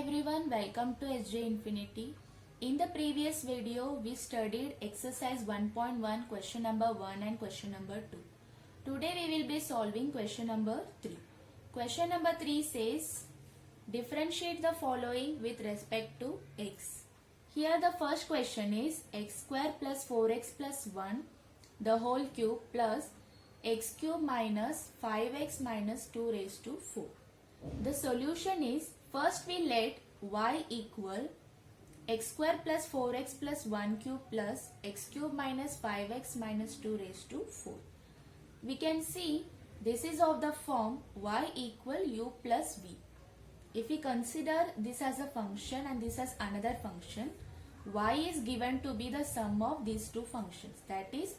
everyone, welcome to SJ Infinity. In the previous video, we studied exercise 1.1 question number 1 and question number 2. Today we will be solving question number 3. Question number 3 says, differentiate the following with respect to x. Here the first question is x square plus 4x plus 1 the whole cube plus x cube minus 5x minus 2 raised to 4. The solution is, first we let y equal x square plus 4x plus 1 cube plus x cube minus 5x minus 2 raised to 4. We can see this is of the form y equal u plus v. If we consider this as a function and this as another function, y is given to be the sum of these two functions, that is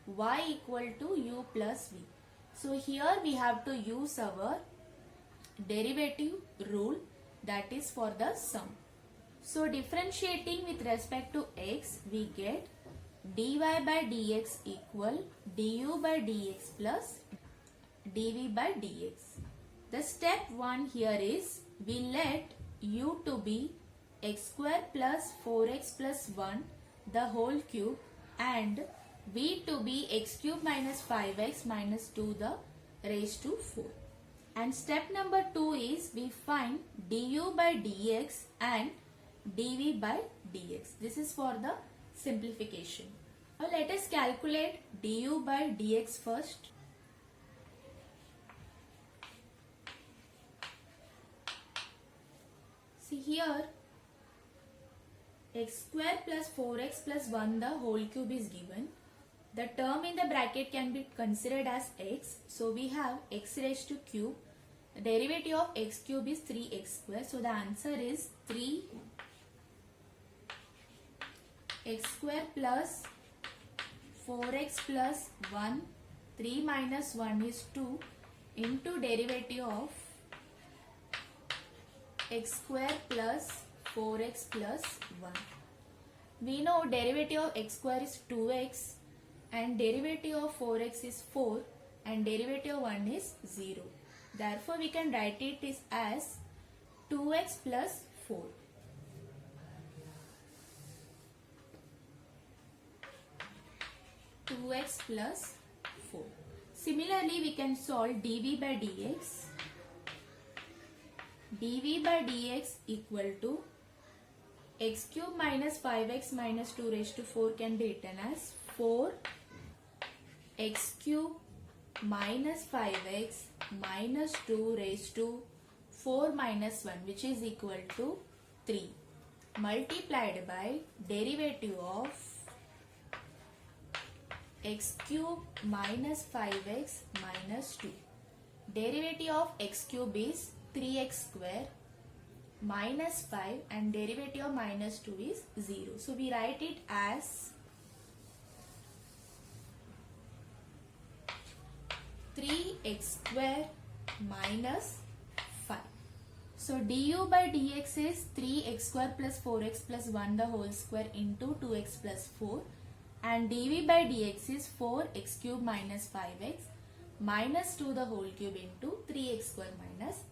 y equal to u plus v. So here we have to use our derivative rule, that is for the sum. So differentiating with respect to x, we get dy by dx equal du by dx plus dv by dx. The step 1 here is, we let u to be x square plus 4x plus 1 the whole cube and v to be x cube minus 5x minus 2 the raised to 4. And step number 2 is, we find du by dx and dv by dx. This is for the simplification. Now let us calculate du by dx first. See here, x square plus 4x plus 1 the whole cube is given. The term in the bracket can be considered as x. So we have x raised to cube. The derivative of x cube is 3x square. So the answer is 3 x square plus 4x plus 1. 3 minus 1 is 2 into derivative of x square plus 4x plus 1. We know derivative of x square is 2x and derivative of 4x is 4 and derivative of 1 is 0. Therefore, we can write it as 2x plus 4. Plus 4. Similarly, we can solve dv by dx. dv by dx equal to x cube minus 5x minus 2 raised to 4 can be written as 4 x cube minus 5x minus 2 raised to 4 minus 1, which is equal to 3, multiplied by derivative of x cube minus 5x minus 2. Derivative of x cube is 3x square minus 5 and derivative of minus 2 is 0. So we write it as 3x square minus 5. So du by dx is 3x square plus 4x plus 1 the whole square into 2x plus 4 and dv by dx is 4x cube minus 5x minus 2 the whole cube into 3x square minus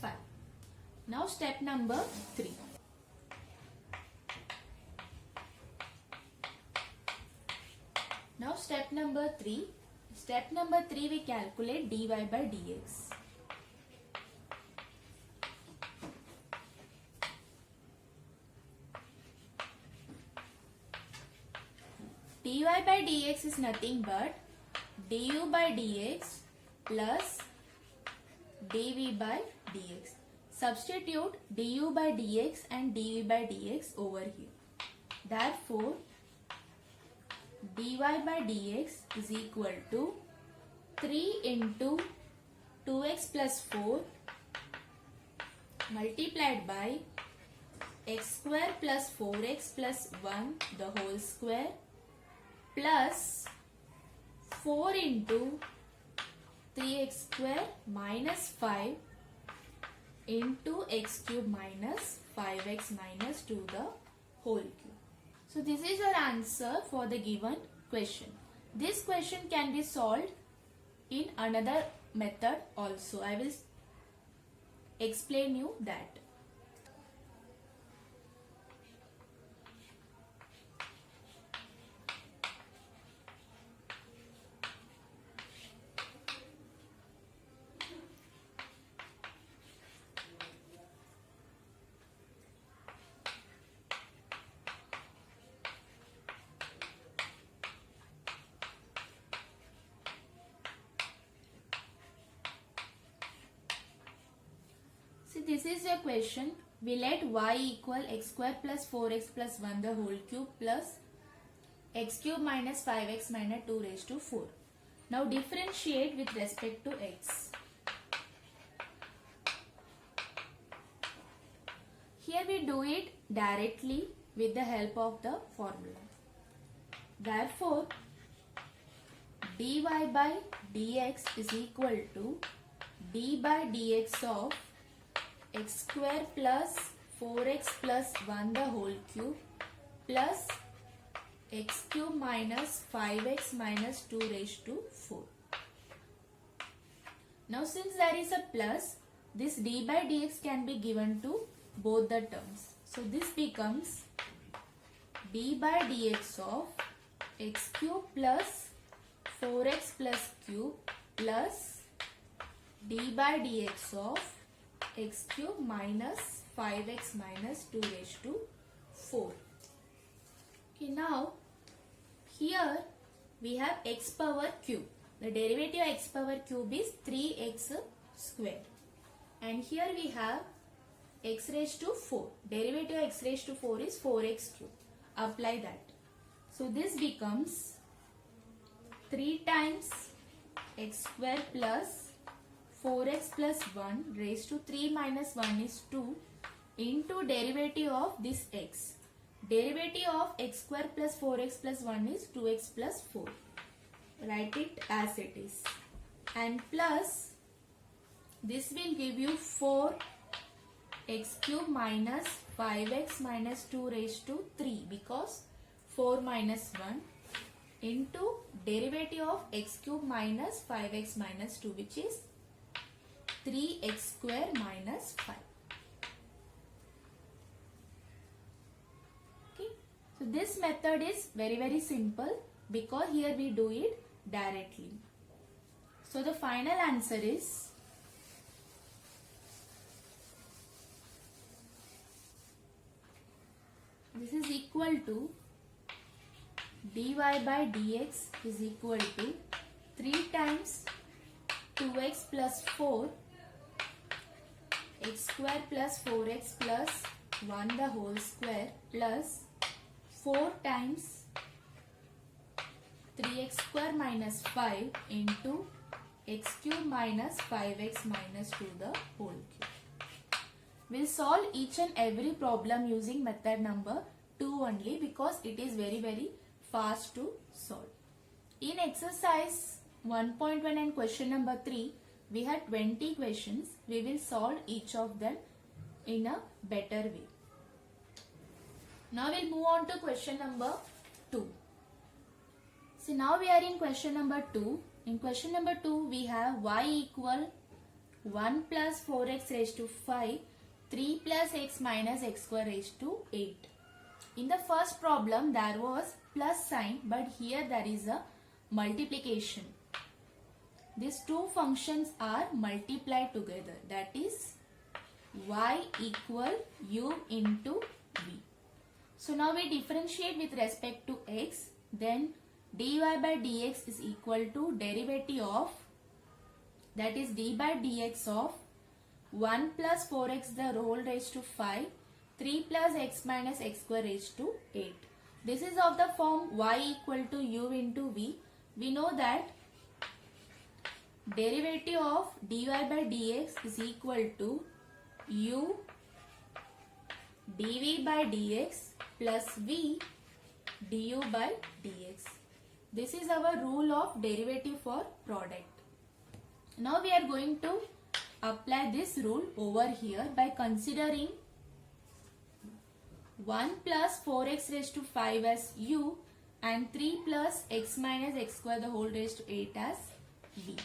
5. Now step number 3. Now step number 3. Step number 3, we calculate dy by dx. dy by dx is nothing but du by dx plus dv by dx. Substitute du by dx and dv by dx over here. Therefore, dy by dx is equal to 3 into 2x plus 4 multiplied by x square plus 4x plus 1 the whole square plus 4 into 3x square minus 5 into x cube minus 5x minus 2 the whole cube. So this is your answer for the given question. This question can be solved in another method also. I will explain you that. So this is your question. We let y equal x square plus 4x plus 1 the whole cube plus x cube minus 5x minus 2 raised to 4. Now differentiate with respect to x. Here we do it directly with the help of the formula. Therefore, dy by dx is equal to d by dx of x square plus 4x plus 1 the whole cube plus x cube minus 5x minus 2 raised to 4. Now since there is a plus, this d by dx can be given to both the terms. So this becomes d by dx of x cube plus 4x plus cube plus d by dx of x cube minus 5x minus 2 raised to 4. Okay, now here we have x power cube. The derivative of x power cube is 3x square. And here we have x raised to 4. Derivative of x raised to 4 is 4x cube. Apply that. So this becomes 3 times x square plus 4x plus 1 raised to 3 minus 1 is 2 into derivative of this x. Derivative of x square plus 4x plus 1 is 2x plus 4. Write it as it is. And plus this will give you 4 x cube minus 5x minus 2 raised to 3 because 4 minus 1 into derivative of x cube minus 5x minus 2 which is 3x square minus 5. Okay. So this method is very simple because here we do it directly. So the final answer is this is equal to dy by dx is equal to 3 times 2x plus 4 x square plus 4x plus 1 the whole square plus 4 times 3x square minus 5 into x cube minus 5x minus 2 the whole cube. We'll solve each and every problem using method number 2 only because it is very fast to solve. In exercise 1.1 and question number 3, we had 20 questions. We will solve each of them in a better way. Now we'll move on to question number 2. So now we are in question number 2. In question number 2, we have y equal 1 plus 4x raised to 5, 3 plus x minus x square raised to 8. In the first problem, there was plus sign, but here there is a multiplication. These two functions are multiplied together. That is y equal u into v. So now we differentiate with respect to x. Then dy by dx is equal to derivative of, that is d by dx of 1 plus 4x the whole raised to 5, 3 plus x minus x square raised to 8. This is of the form y equal to u into v. We know that derivative of dy by dx is equal to u dv by dx plus v du by dx. This is our rule of derivative for product. Now we are going to apply this rule over here by considering 1 plus 4x raised to 5 as u and 3 plus x minus x square the whole raised to 8 as v.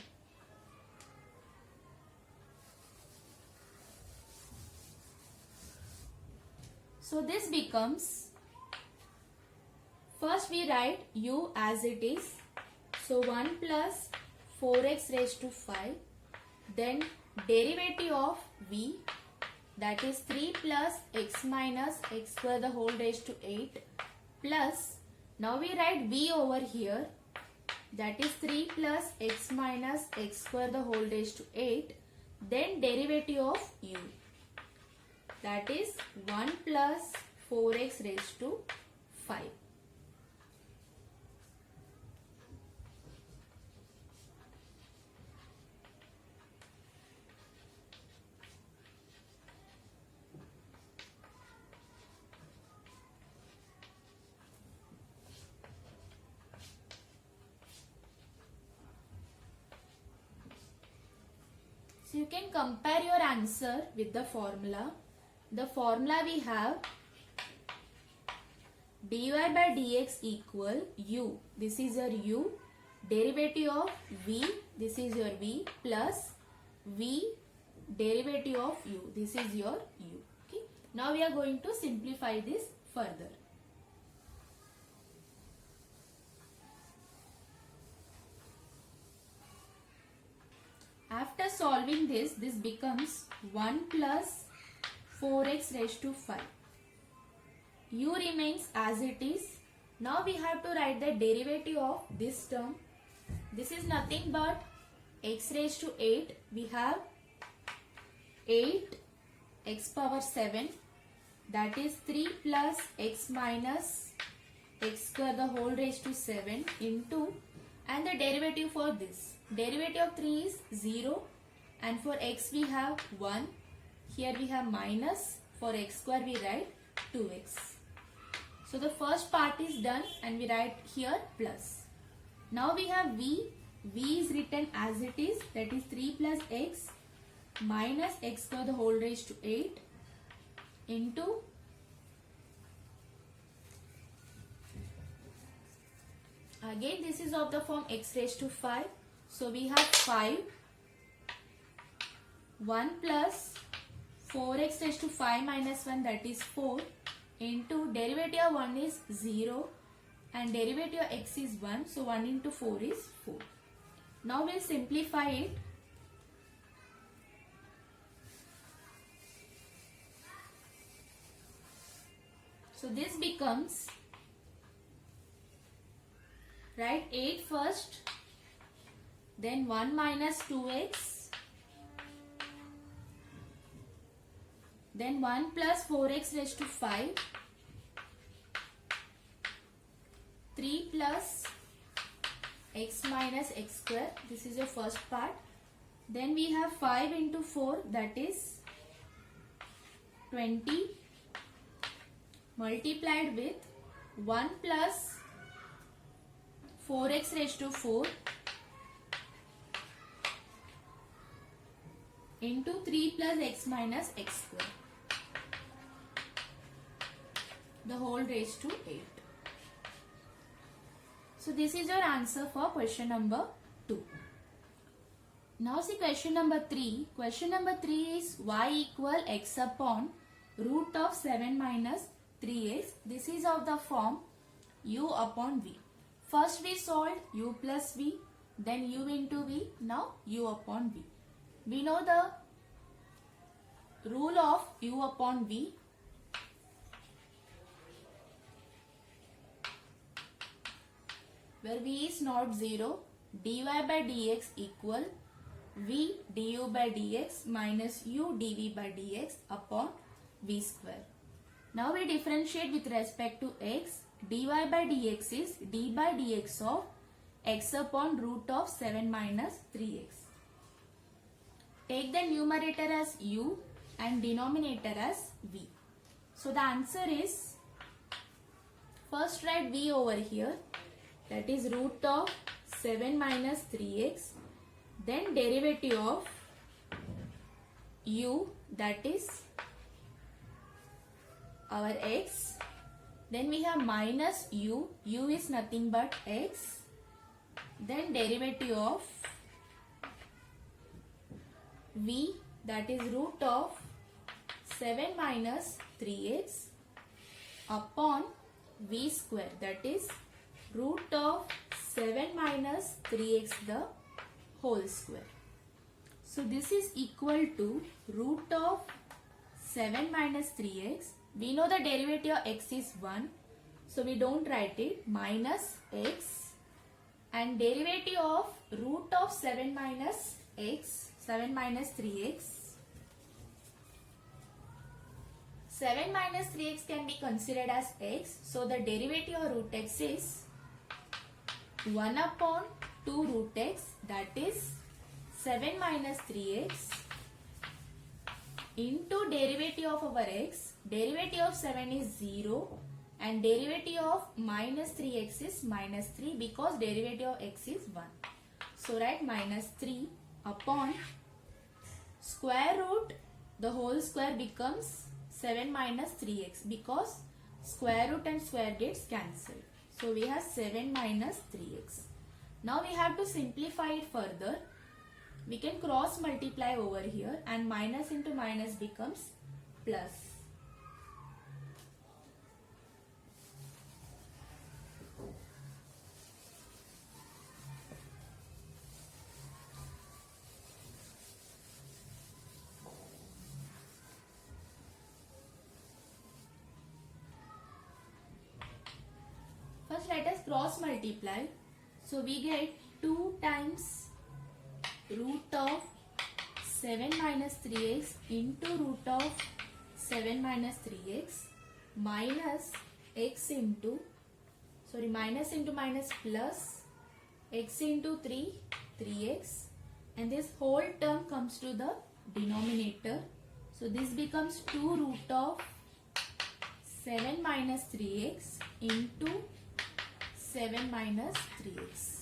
So this becomes, first we write u as it is. So 1 plus 4x raised to 5. Then derivative of v, that is 3 plus x minus x square the whole raised to 8 plus, now we write v over here, that is 3 plus x minus x square the whole raised to 8. Then derivative of u. that is 1 plus 4x raised to 5. So you can compare your answer with the formula. The formula we have dy by dx equal u. This is your u. Derivative of v. This is your v plus v derivative of u. This is your u. Okay. Now we are going to simplify this further. After solving this becomes 1 plus 4x raised to 5. U remains as it is. Now we have to write the derivative of this term. This is nothing but x raised to 8. We have 8 x power 7, that is 3 plus x minus x square the whole raised to 7 into, and the derivative for this. Derivative of 3 is 0, and for x we have 1. Here we have minus. For x square we write 2x. So the first part is done and we write here plus. Now we have v. V is written as it is, that is 3 plus x minus x square the whole raised to 8 into, again this is of the form x raised to 5. So we have 5, 1 plus 4x raised to 5 minus 1, that is 4, into derivative of 1 is 0 and derivative of x is 1. So 1 into 4 is 4. Now we'll simplify it. So this becomes, write 8 first, then 1 minus 2x, then 1 plus 4x raised to 5, 3 plus x minus x square, this is your first part. Then we have 5 into 4, that is 20, multiplied with 1 plus 4x raised to 4 into 3 plus x minus x square, the whole raised to 8. So this is your answer for question number 2. Now see question number 3. Question number 3 is y equal x upon root of 7 minus 3x. This is of the form u upon v. First we solved u plus v, then u into v, now u upon v. We know the rule of u upon v. Where v is not 0, dy by dx equal v du by dx minus u dv by dx upon v square. Now we differentiate with respect to x. Dy by dx is d by dx of x upon root of 7 minus 3x. Take the numerator as u and denominator as v. So the answer is, first write v over here, that is root of 7 minus 3x, then derivative of u, that is our x, then we have minus u, u is nothing but x, then derivative of v, that is root of 7 minus 3x upon v square, that is root of 7 minus 3x the whole square. So this is equal to root of 7 minus 3x. We know the derivative of x is 1, so we don't write it, minus x, and derivative of root of 7 minus x, 7 minus 3x, 7 minus 3x can be considered as x. So the derivative of root x is 1 upon 2 root x, that is 7 minus 3x into derivative of our x. Derivative of 7 is 0 and derivative of minus 3x is minus 3 because derivative of x is 1. So write minus 3 upon square root, the whole square becomes 7 minus 3x because square root and square gets cancelled. So we have 7 minus 3x. Now we have to simplify it further. We can cross multiply over here and minus into minus becomes plus. First let us cross multiply. So we get 2 times root of 7 minus 3x into root of 7 minus 3x minus x into, minus into minus plus x into 3x, and this whole term comes to the denominator. So this becomes 2 root of 7 minus 3x into 7 minus 3x.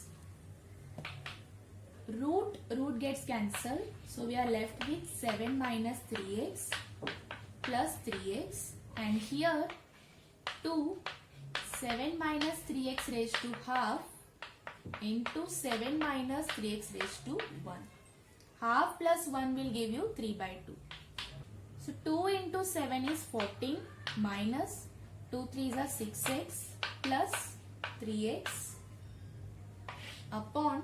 Root gets cancelled. So we are left with 7 minus 3x plus 3x, and here 2 7 minus 3x raised to half into 7 minus 3x raised to 1. Half plus 1 will give you 3 by 2. So 2 into 7 is 14 minus 2 3s are 6x plus 3x upon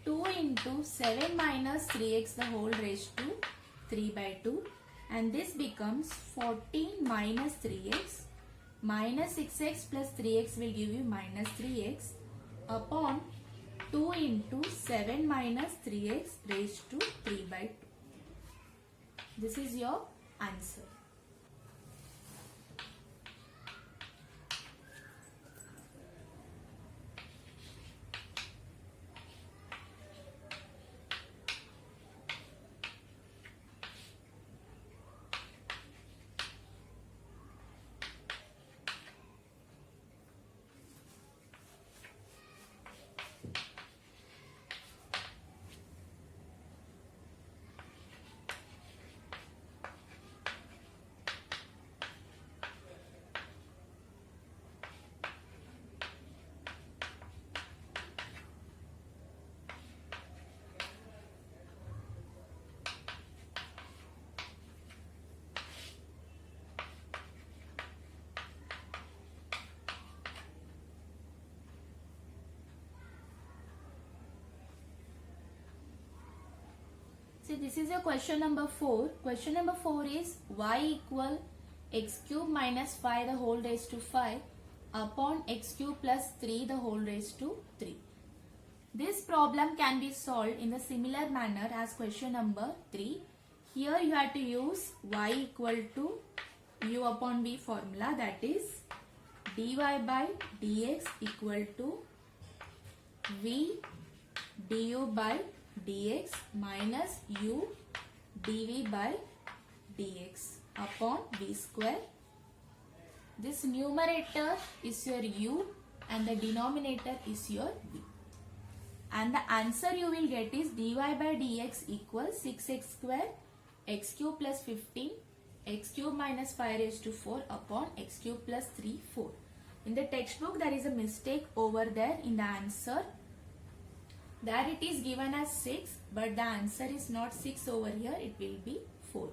2 into 7 minus 3x the whole raised to 3 by 2, and this becomes 14 minus 3x minus 6x plus 3x will give you minus 3x upon 2 into 7 minus 3x raised to 3 by 2. This is your answer. See, this is your question number 4. Question number 4 is y equal x cube minus 5 the whole raised to 5 upon x cube plus 3 the whole raised to 3. This problem can be solved in the similar manner as question number 3. Here you have to use y equal to u upon v formula, that is dy by dx equal to v du by dx minus u dv by dx upon v square. This numerator is your u and the denominator is your v. And the answer you will get is dy by dx equals 6x square x cube plus 15 x cube minus 5 raised to 4 upon x cube plus 3 4. In the textbook there is a mistake over there in the answer. There it is given as 6, but the answer is not 6 over here, it will be 4.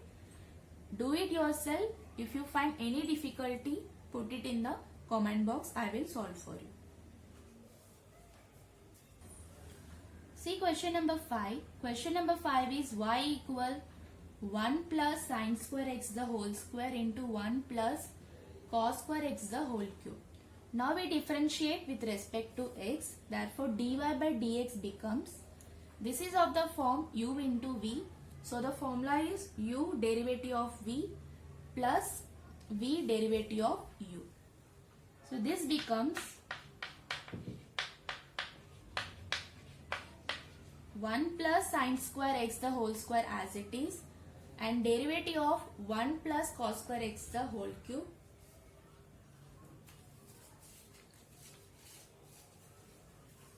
Do it yourself. If you find any difficulty, put it in the comment box. I will solve for you. See question number 5. Question number 5 is y equal 1 plus sine square x the whole square into 1 plus cos square x the whole cube. Now we differentiate with respect to x. Therefore dy by dx becomes This is of the form u into v. So the formula is u derivative of v plus v derivative of u. So this becomes 1 plus sine square x the whole square as it is, and derivative of 1 plus cos square x the whole cube.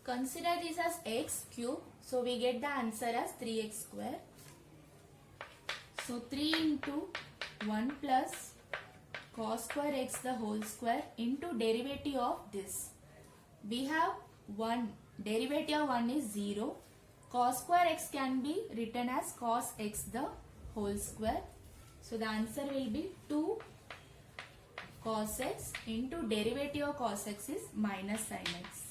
Consider this as x cube, so we get the answer as 3x square. So 3 into 1 plus cos square x the whole square into derivative of this. We have 1, derivative of 1 is 0. Cos square x can be written as cos x the whole square. So the answer will be 2 cos x into derivative of cos x is minus sin x.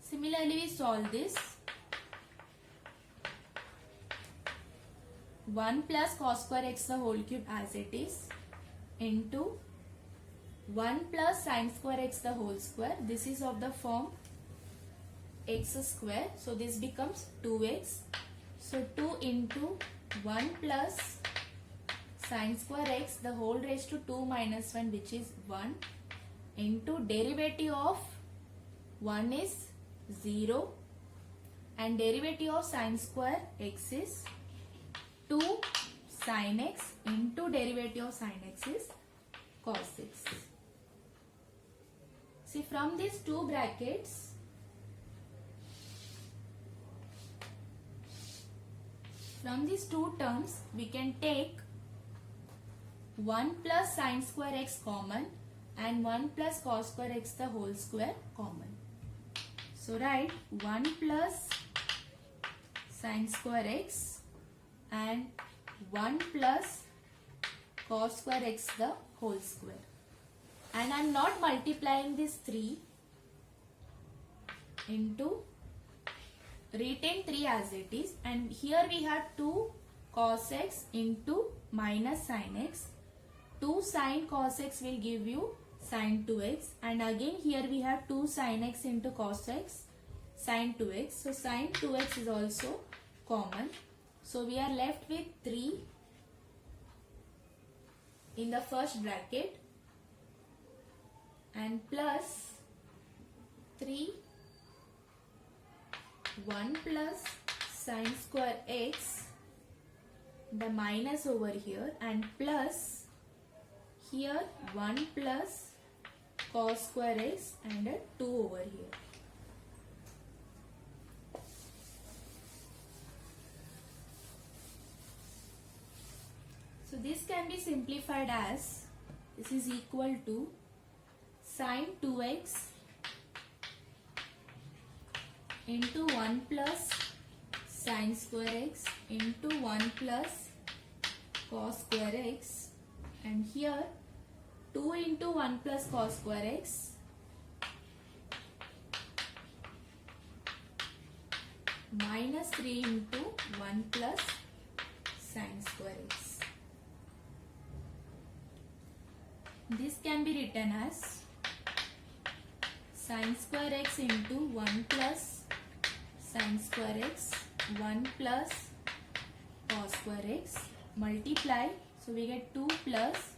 Similarly, we solve this. 1 plus cos square x the whole cube as it is into 1 plus sin square x the whole square. This is of the form x square. So this becomes 2x. So 2 into 1 plus sin square x the whole raised to 2 minus 1, which is 1, into derivative of 1 is 0 and derivative of sin square x is 2 sin x into derivative of sin x is cos x. See, from these two brackets, from these two terms, we can take 1 plus sin square x common and 1 plus cos square x the whole square common. So write 1 plus sin square x and 1 plus cos square x the whole square. And I am not multiplying this 3 into, retain 3 as it is, and here we have 2 cos x into minus sin x. 2 sin cos x will give you sin 2x, and again here we have 2 sin x into cos x, sin 2x. So sin 2x is also common. So we are left with 3 in the first bracket and plus 3 1 plus sin square x, the minus over here, and plus here 1 plus cos square x and a 2 over here. So this can be simplified as, this is equal to sin 2x into 1 plus sin square x into 1 plus cos square x, and here 2 into 1 plus cos square x minus 3 into 1 plus sin square x. This can be written as sin square x into 1 plus sin square x 1 plus cos square x multiply, so we get 2 plus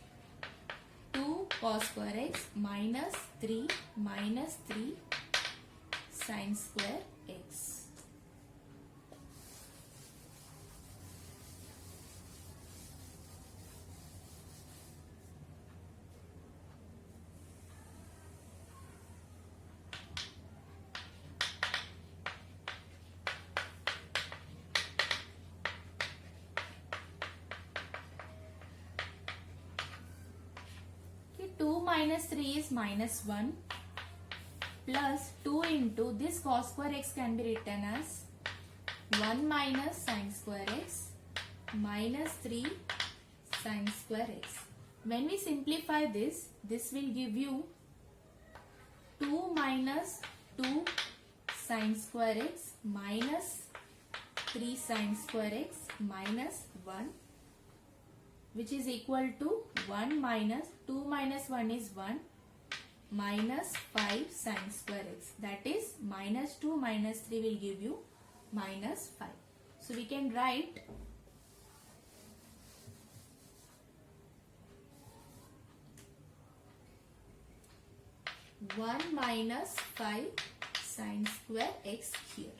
2 cos square x minus 3 sin square x. Okay, 2 minus 3 is minus 1 plus 2 into this cos square x can be written as 1 minus sin square x minus 3 sin square x. When we simplify this, this will give you 2 minus 2 sin square x minus 3 sin square x minus 1, which is equal to 1 minus 2 minus 1 is 1 minus 5 sine square x. That is minus 2 minus 3 will give you minus 5. So we can write 1 minus 5 sine square x here.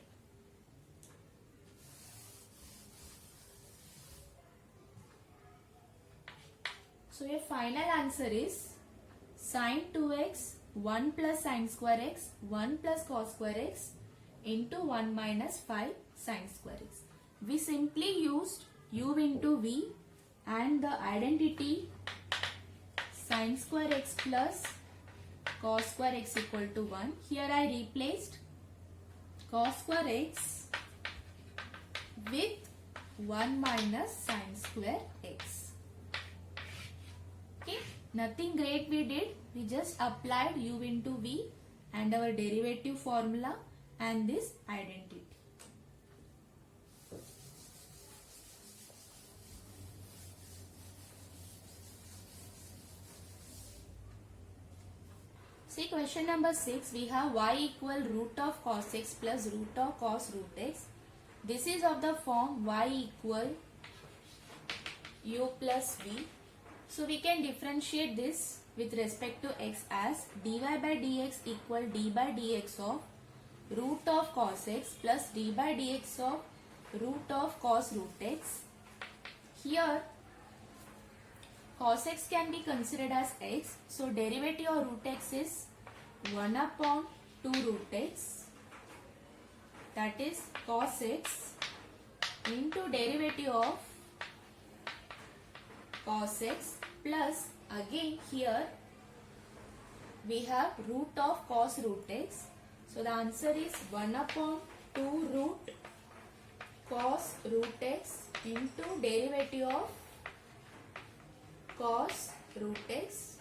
So your final answer is sine 2x 1 plus sine square x 1 plus cos square x into 1 minus 5 sine square x. We simply used u into v and the identity sine square x plus cos square x equal to 1. Here I replaced cos square x with 1 minus sine square x. Okay, nothing great we did. We just applied u into v and our derivative formula and this identity. See question number 6, we have y equal root of cos x plus root of cos root x. This is of the form y equal u plus v. So we can differentiate this with respect to x as dy by dx equal d by dx of root of cos x plus d by dx of root of cos root x. Here cos x can be considered as x. So derivative of root x is 1 upon 2 root x. That is cos x into derivative of cos x plus again here we have root of cos root x. So the answer is 1 upon 2 root cos root x into derivative of cos root x.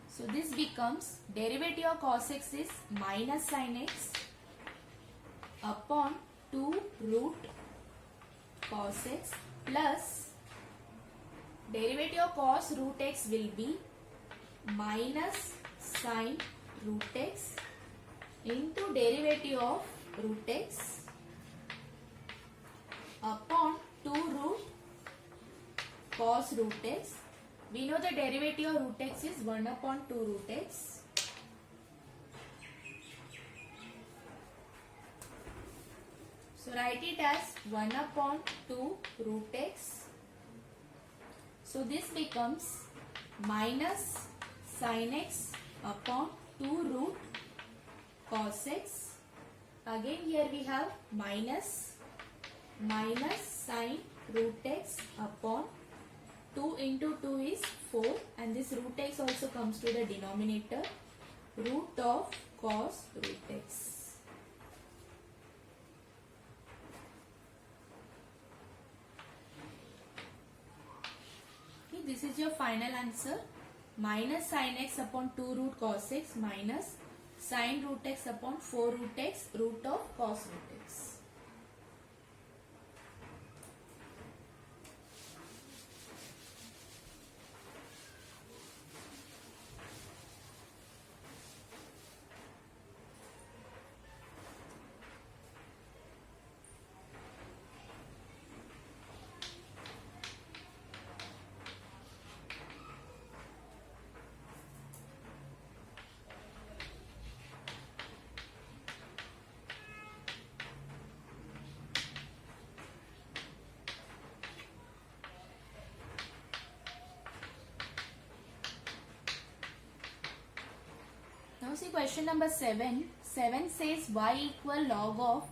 So this becomes derivative of cos x is minus sin x upon 2 root cos x plus derivative of cos root x will be minus sin root x into derivative of root x upon 2 root cos root x. We know the derivative of root x is 1 upon 2 root x. So write it as 1 upon 2 root x. So this becomes minus sin x upon 2 root cos x. Again here we have minus sin root x upon 2 into 2 is 4 and this root x also comes to the denominator, root of cos root x. Okay, this is your final answer. Minus sin x upon 2 root cos x minus sin root x upon 4 root x root of cos root x. Now see question number 7. 7 says y equal log of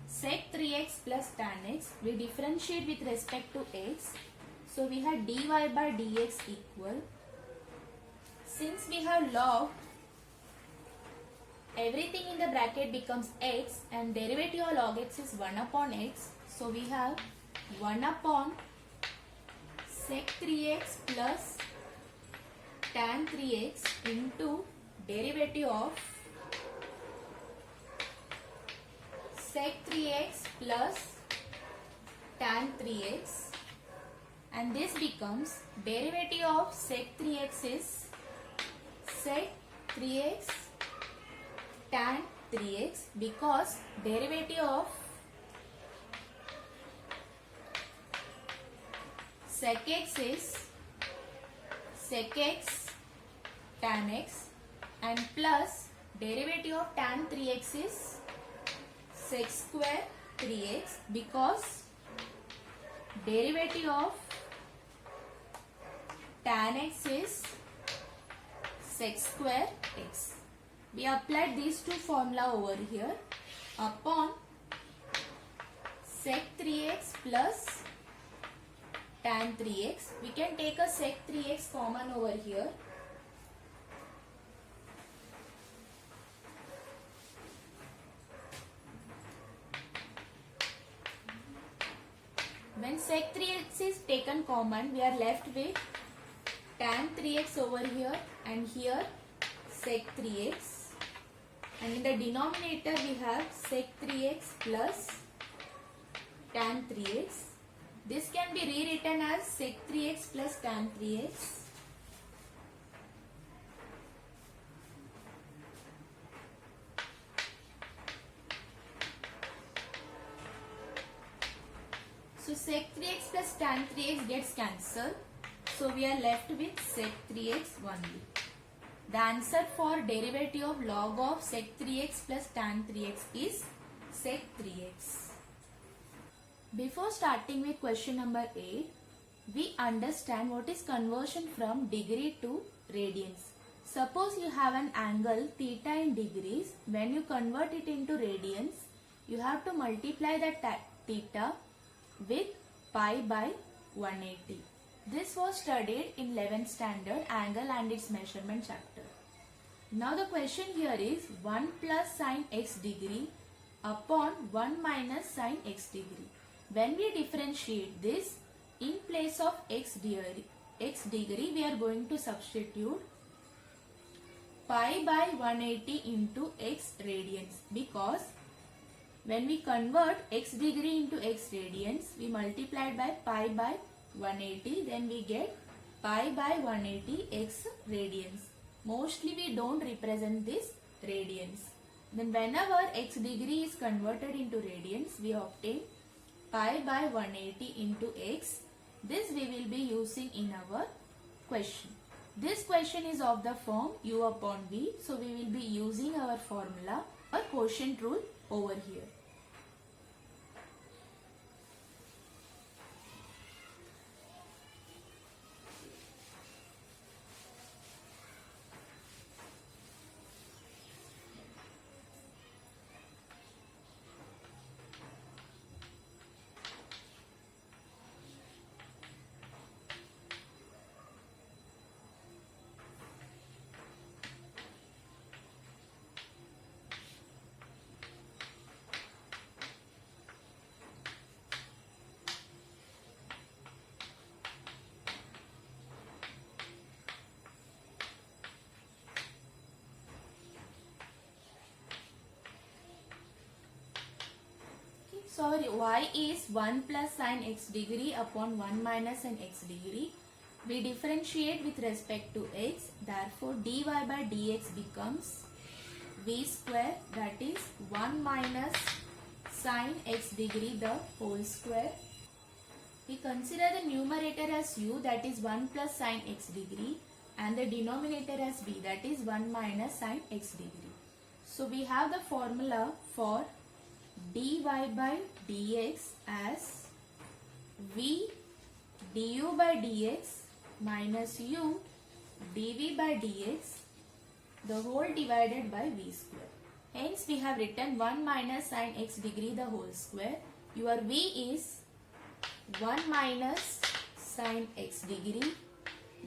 sec 3x plus tan x. We differentiate with respect to x. So we have dy by dx equal. Since we have log, everything in the bracket becomes x and derivative of log x is 1 upon x. So we have 1 upon sec 3x plus tan 3x into derivative of sec 3x plus tan 3x and this becomes derivative of sec 3x is sec 3x tan 3x because derivative of sec x is sec x tan x and plus derivative of tan 3x is sec square 3x because derivative of tan x is sec square x. We applied these two formula over here upon sec 3x plus tan 3x. We can take a sec 3x common over here. When sec 3x is taken common, we are left with tan 3x over here and here sec 3x. And in the denominator we have sec 3x plus tan 3x. This can be rewritten as sec 3x plus tan 3x. So sec 3x plus tan 3x gets cancelled. So we are left with sec 3x only. The answer for derivative of log of sec 3x plus tan 3x is sec 3x. Before starting with question number 8, we understand what is conversion from degree to radians. Suppose you have an angle theta in degrees. When you convert it into radians, you have to multiply that theta with pi by 180. This was studied in 11th standard angle and its measurement chapter. Now the question here is 1 plus sin x degree upon 1 minus sin x degree. When we differentiate this, in place of x degree we are going to substitute pi by 180 into x radians, because when we convert x degree into x radians, we multiply by pi by 180, then we get pi by 180 x radians. Mostly we don't represent this radians. Then whenever x degree is converted into radians, we obtain pi by 180 into x. This we will be using in our question. This question is of the form u upon v. So we will be using our formula or quotient rule over here. So y is 1 plus sin x degree upon 1 minus sin x degree. We differentiate with respect to x. Therefore, dy by dx becomes v square, that is 1 minus sin x degree the whole square. We consider the numerator as u, that is 1 plus sin x degree, and the denominator as v, that is 1 minus sin x degree. So we have the formula for dy by dx as v du by dx minus u dv by dx the whole divided by v square. Hence we have written 1 minus sin x degree the whole square. Your v is 1 minus sin x degree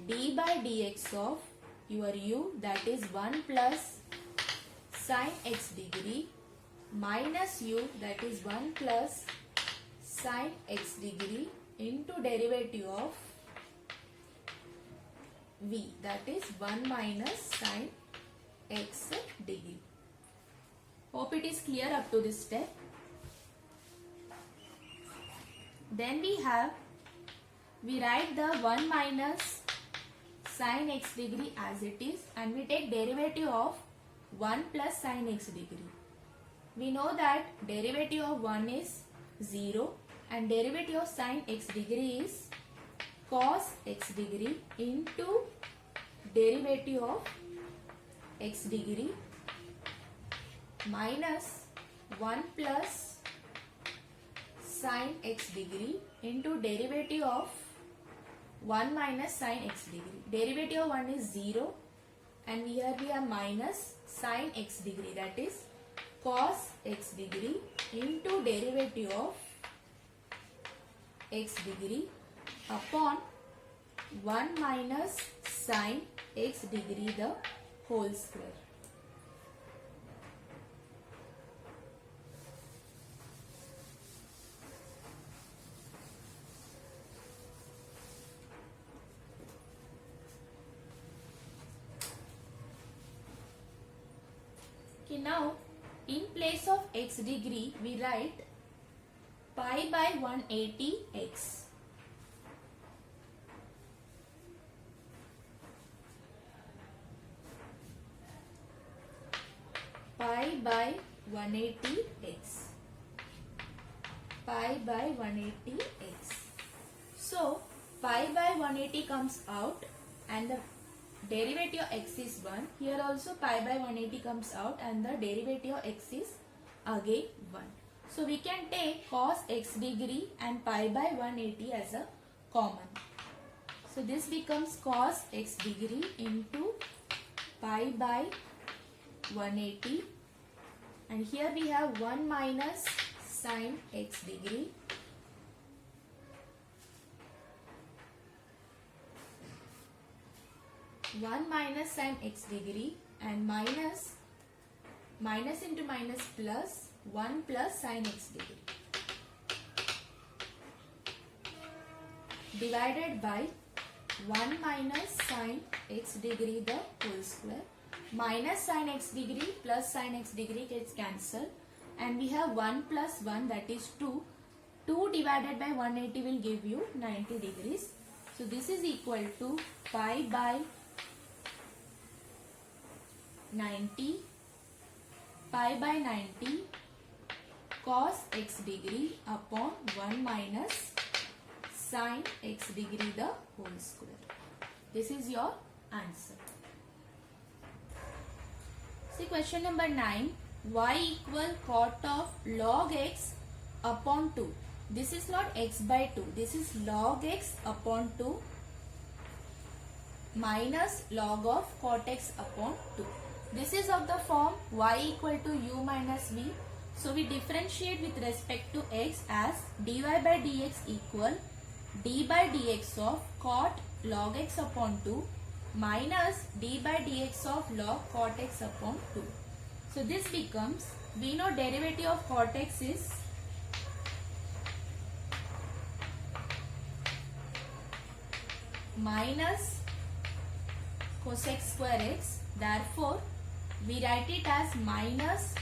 d by dx of your u, that is 1 plus sin x degree minus u, that is 1 plus sin x degree into derivative of v, that is 1 minus sin x degree. Hope it is clear up to this step. Then we write the 1 minus sin x degree as it is and we take derivative of 1 plus sin x degree. We know that derivative of 1 is 0 and derivative of sin x degree is cos x degree into derivative of x degree minus 1 plus sin x degree into derivative of 1 minus sin x degree. Derivative of 1 is 0 and here we have minus sin x degree, that is cos x degree into derivative of x degree upon 1 minus sin x degree the whole square. Okay, now in place of x degree we write pi by 180x. Pi by 180x. Pi by 180x. So pi by 180 comes out and the derivative of x is 1. Here also pi by 180 comes out and the derivative of x is again 1. So we can take cos x degree and pi by 180 as a common. So this becomes cos x degree into pi by 180 and here we have 1 minus sin x degree sin x degree and minus into minus plus 1 plus sin x degree divided by 1 minus sin x degree the whole square. Minus sin x degree plus sin x degree gets cancelled and we have 1 plus 1, that is 2. 2 divided by 180 will give you 90 degrees. So this is equal to pi by 90 cos x degree upon 1 minus sin x degree the whole square. This is your answer. See question number 9. Y equal cot of log x upon 2. This is not x by 2. This is log x upon 2 minus log of cot x upon 2. This is of the form y equal to u minus v. So we differentiate with respect to x as dy by dx equal d by dx of cot log x upon 2 minus d by dx of log cot x upon 2. So this becomes, we know derivative of cot x is minus cosec square x. Therefore, we write it as minus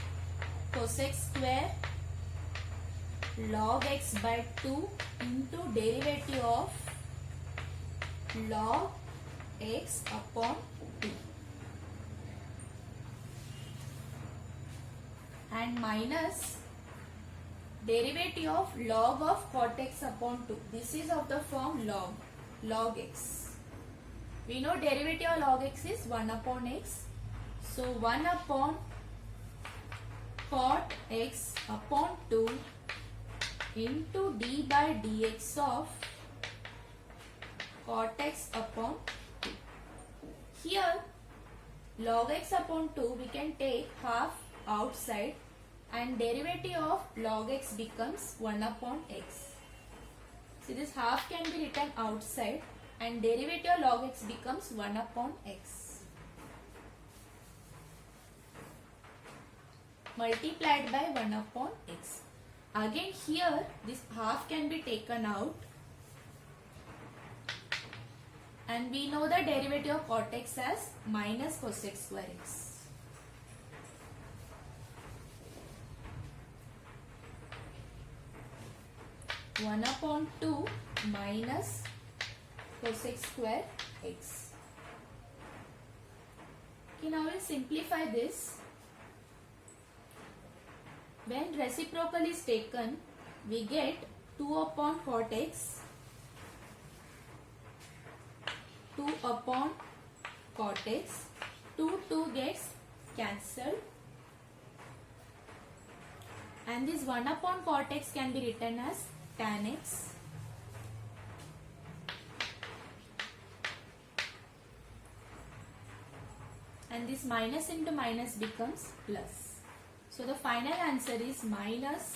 cosec square log x by 2 into derivative of log x upon 2 and minus derivative of log of cot x upon 2. This is of the form log x. We know derivative of log x is 1 upon x. So 1 upon cot x upon 2 into d by dx of cot x upon 2. Here log x upon 2 we can take half outside and derivative of log x becomes 1 upon x. See, this half can be written outside and derivative of log x becomes 1 upon x. Multiplied by 1 upon x. Again here this half can be taken out and we know the derivative of cot x as minus cosec square x. (1 upon 2) minus cosec square x. Okay, now we'll simplify this. When reciprocal is taken, we get 2 upon cot x, 2 upon cot x, 2 gets cancelled, and this 1 upon cot x can be written as tan x, and this minus into minus becomes plus. So the final answer is minus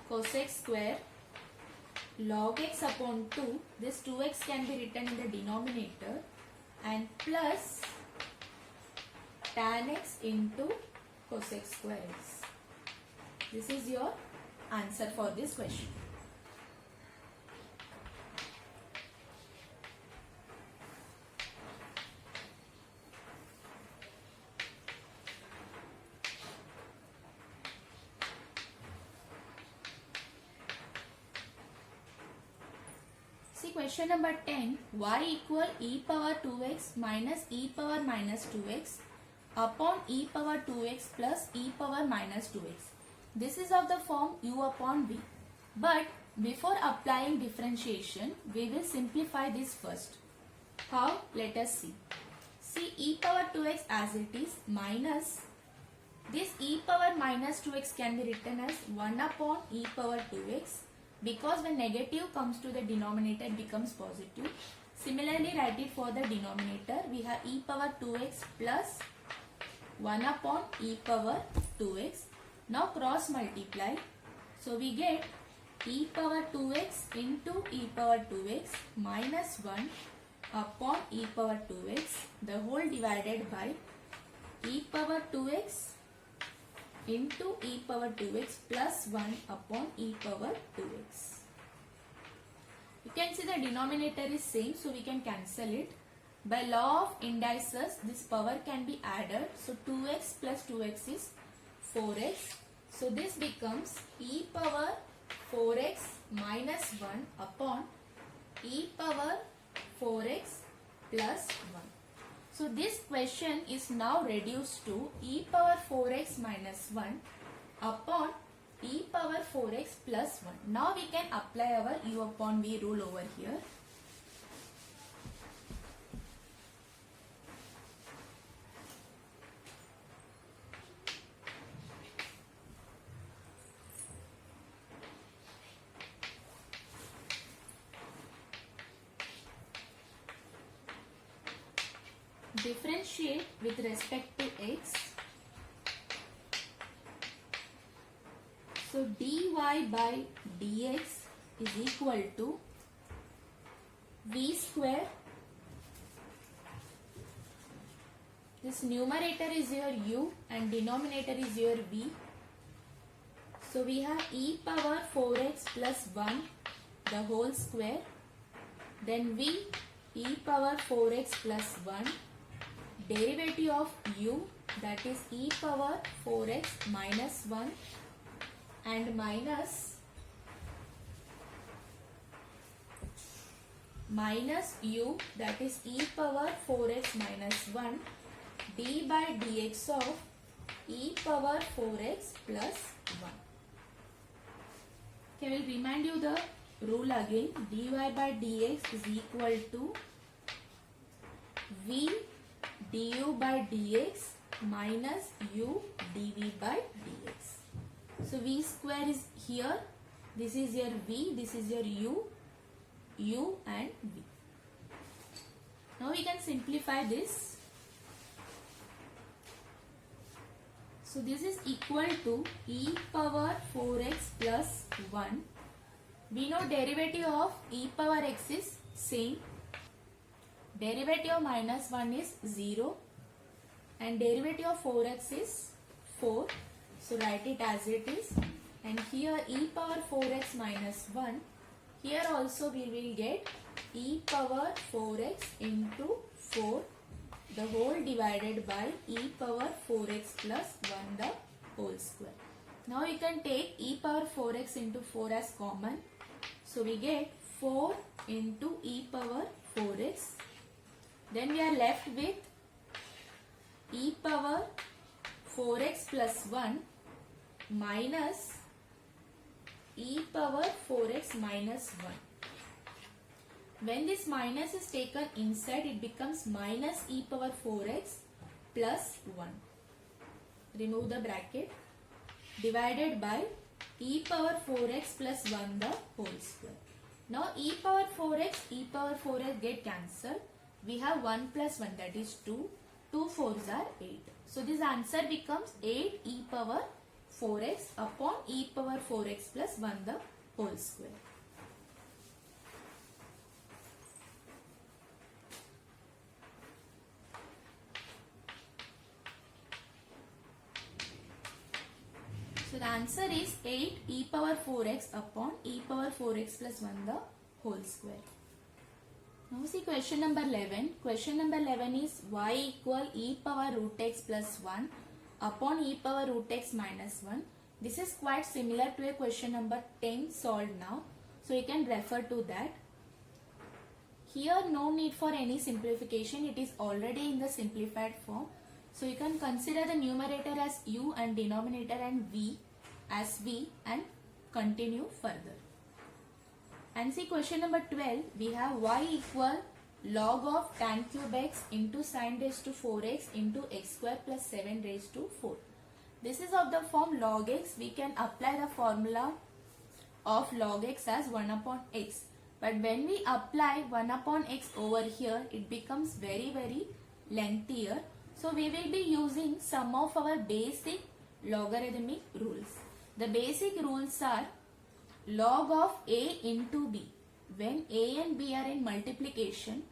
cosec square log x upon 2. This 2x can be written in the denominator, and plus tan x into cosec square x. This is your answer for this question. See question number 10. Y equal e power 2x minus e power minus 2x upon e power 2x plus e power minus 2x. This is of the form u upon v. But before applying differentiation, we will simplify this first. How? Let us see. See, e power 2x as it is minus this e power minus 2x can be written as 1 upon e power 2x, because when negative comes to the denominator it becomes positive. Similarly, write it for the denominator. We have e power 2x plus 1 upon e power 2x. Now cross multiply. So we get e power 2x into e power 2x minus 1 upon e power 2x, the whole divided by e power 2x into e power 2x plus 1 upon e power 2x. You can see the denominator is same, so we can cancel it. By law of indices, this power can be added. So 2x plus 2x is 4x. So this becomes e power 4x minus 1 upon e power 4x plus 1. So this question is now reduced to e power 4x minus 1 upon e power 4x plus 1. Now we can apply our u upon v rule over here. Differentiate with respect to x. So dy by dx is equal to v square. This numerator is your u and denominator is your v. So we have e power 4x plus 1 the whole square. Then v e power 4x plus 1. Derivative of u, that is e power 4x minus 1, and minus u, that is e power 4x minus 1, d by dx of e power 4x plus 1. Okay, I will remind you the rule again. Dy by dx is equal to v du by dx minus u dv by dx. So v square is here. This is your v, this is your u and v. Now we can simplify this. So this is equal to e power 4x plus 1. We know derivative of e power x is same. Derivative of minus 1 is 0 and derivative of 4x is 4. So write it as it is, and here e power 4x minus 1. Here also we will get e power 4x into 4 the whole divided by e power 4x plus 1 the whole square. Now you can take e power 4x into 4 as common. So we get 4 into e power 4x. Then we are left with e power 4x plus 1 minus e power 4x minus 1. When this minus is taken inside, it becomes minus e power 4x plus 1. Remove the bracket. Divided by e power 4x plus 1 the whole square. Now e power 4x get cancelled. We have 1 plus 1, that is 2. 2 4s are 8. So this answer becomes 8 e power 4x upon e power 4x plus 1 the whole square. So the answer is 8 e power 4x upon e power 4x plus 1 the whole square. Now see question number 11. Question number 11 is y equal e power root x plus 1 upon e power root x minus 1. This is quite similar to a question number 10 solved now. So you can refer to that. Here no need for any simplification. It is already in the simplified form. So you can consider the numerator as u and denominator and v as v and continue further. And see question number 12, we have y equal log of tan cube x into sin raised to 4x into x square plus 7 raised to 4. This is of the form log x. We can apply the formula of log x as 1 upon x. But when we apply 1 upon x over here, it becomes very lengthier. So we will be using some of our basic logarithmic rules. The basic rules are log of a into b. When a and b are in multiplication,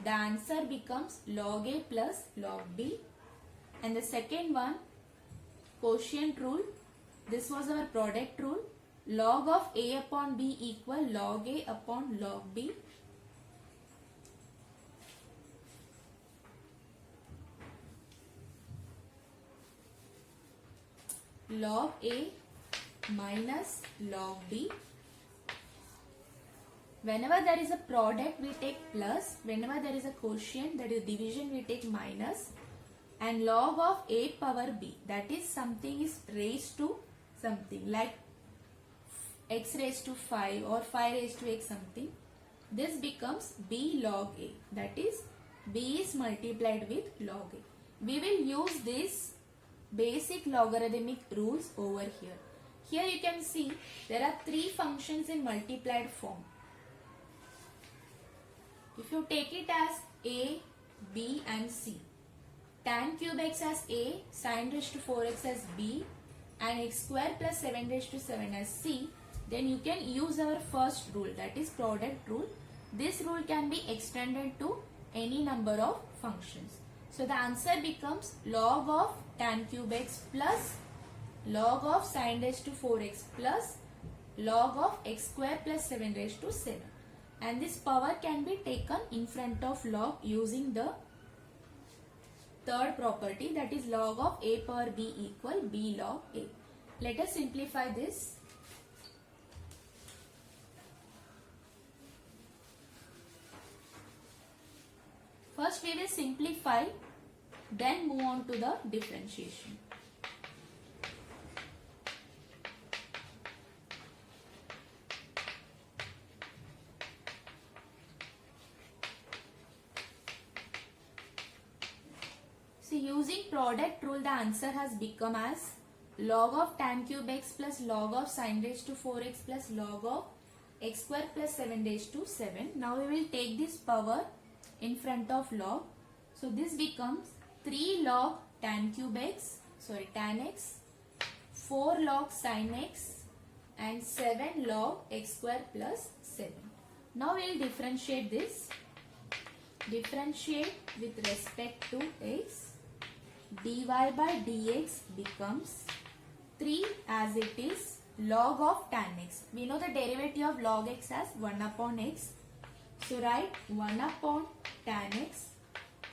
the answer becomes log a plus log b. And the second one, quotient rule. This was our product rule. Log of a upon b equal log a upon log b. Log a minus log b. Whenever there is a product, we take plus. Whenever there is a quotient, that is division, we take minus. And log of a power b, that is something is raised to something like x raised to 5 or 5 raised to x something. This becomes b log a, that is b is multiplied with log a. We will use this basic logarithmic rules over here. Here you can see there are 3 functions in multiplied form. If you take it as a, b and c, tan cube x as a, sin raised to 4x as b and x square plus 7 raised to 7 as c, then you can use our first rule, that is product rule. This rule can be extended to any number of functions. So the answer becomes log of tan cube x plus log of sin raised to 4x plus log of x square plus 7 raised to 7. And this power can be taken in front of log using the third property, that is log of a power b equal b log a. Let us simplify this. First we will simplify, then move on to the differentiation. See, using product rule, the answer has become as log of tan cube x plus log of sin raised to 4x plus log of x square plus 7 raised to 7. Now we will take this power in front of log. So this becomes 3 log tan cube x, tan x, 4 log sin x and 7 log x square plus 7. Now we will differentiate this. Differentiate with respect to x. dy by dx becomes 3 as it is log of tan x. We know the derivative of log x as 1 upon x. So write 1 upon tan x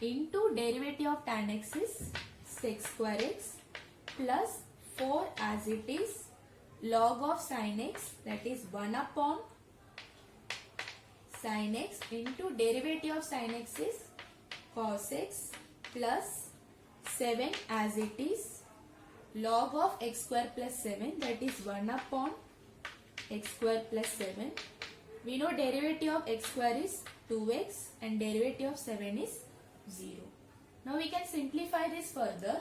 into derivative of tan x is sec square x plus 4 as it is log of sin x, that is 1 upon sin x into derivative of sin x is cos x plus 7 as it is. Log of x square plus 7, that is 1 upon x square plus 7. We know derivative of x square is 2x and derivative of 7 is 0. Now we can simplify this further.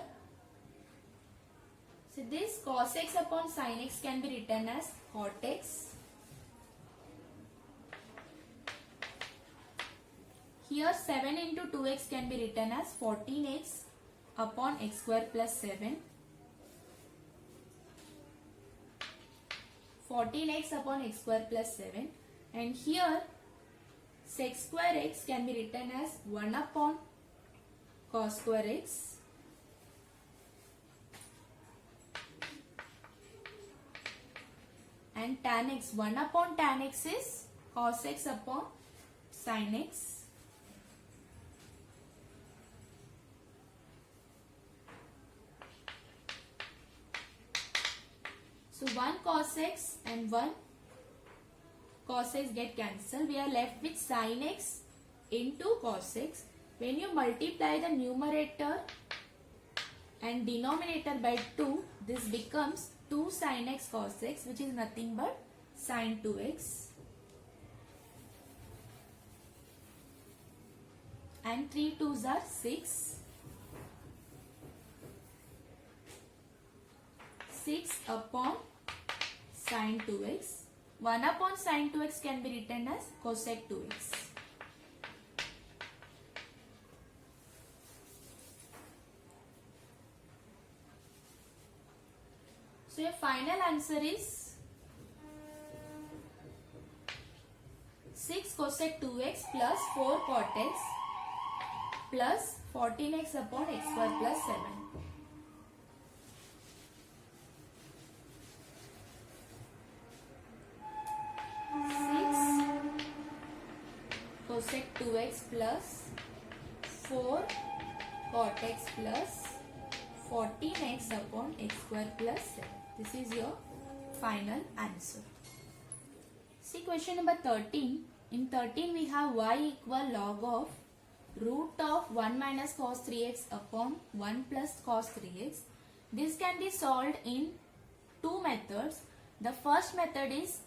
So this cos x upon sin x can be written as cot x. Here 7 into 2x can be written as 14x upon x square plus 7. 14x upon x square plus 7, and here sec square x can be written as 1 upon cos square x, and tan x, 1 upon tan x is cos x upon sin x. So 1 cos x and 1 cos x get cancelled. We are left with sin x into cos x. When you multiply the numerator and denominator by 2, this becomes 2 sin x cos x, which is nothing but sin 2x. And 3 2s are 6. 6 upon sin 2x. 1 upon sin 2x can be written as cosec 2x. So your final answer is 6 cosec 2x plus 4 cot x plus 14x upon x square plus 7. Cosec 2x plus 4 cot x plus 14x upon x square plus 7. This is your final answer. See question number 13. In 13 we have y equal log of root of 1 minus cos 3x upon 1 plus cos 3x. This can be solved in two methods. The first method is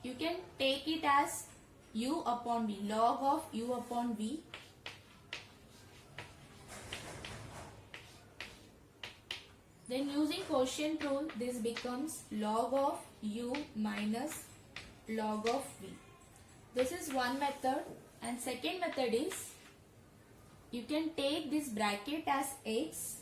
you can take it as u upon v, log of u upon v. Then using quotient rule, this becomes log of u minus log of v. This is one method, and second method is you can take this bracket as x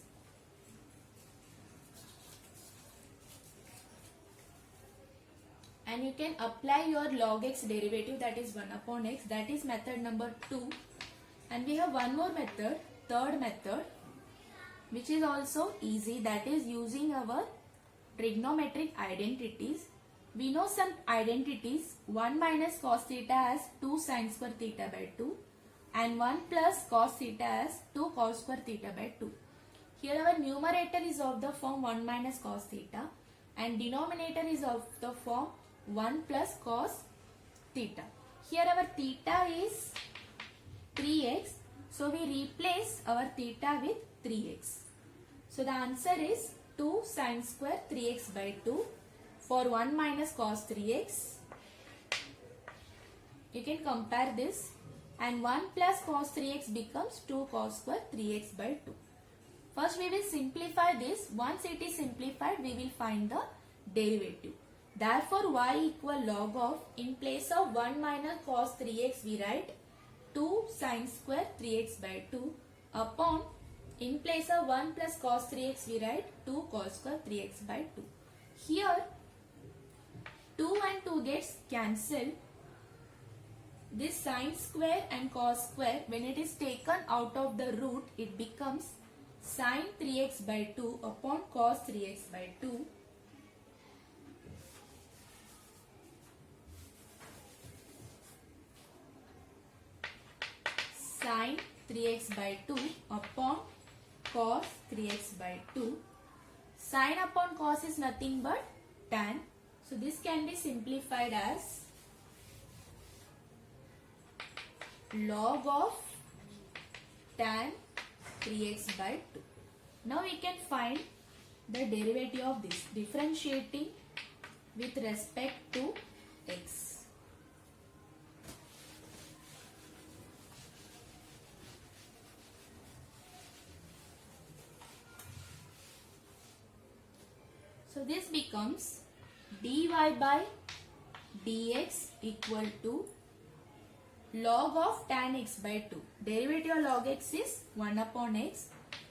and you can apply your log x derivative, that is 1 upon x. That is method number 2. And we have one more method, third method, which is also easy, that is using our trigonometric identities. We know some identities. 1 minus cos theta as 2 sin square theta by 2 and 1 plus cos theta as 2 cos square theta by 2. Here our numerator is of the form 1 minus cos theta and denominator is of the form 1 plus cos theta. Here our theta is 3x. So we replace our theta with 3x. So the answer is 2 sin square 3x by 2 for 1 minus cos 3x. You can compare this, and 1 plus cos 3x becomes 2 cos square 3x by 2. First we will simplify this. Once it is simplified, we will find the derivative. Therefore y equal log of, in place of 1 minus cos 3x we write 2 sin square 3x by 2 upon, in place of 1 plus cos 3x we write 2 cos square 3x by 2. Here 2 and 2 gets cancelled. This sin square and cos square, when it is taken out of the root, it becomes sin 3x by 2 upon cos 3x by 2. Sin 3x by 2 upon cos 3x by 2. Sin upon cos is nothing but tan. So this can be simplified as log of tan 3x by 2. Now we can find the derivative of this, differentiating with respect to x. So this becomes dy by dx equal to log of tan x by 2. Derivative of log x is 1 upon x.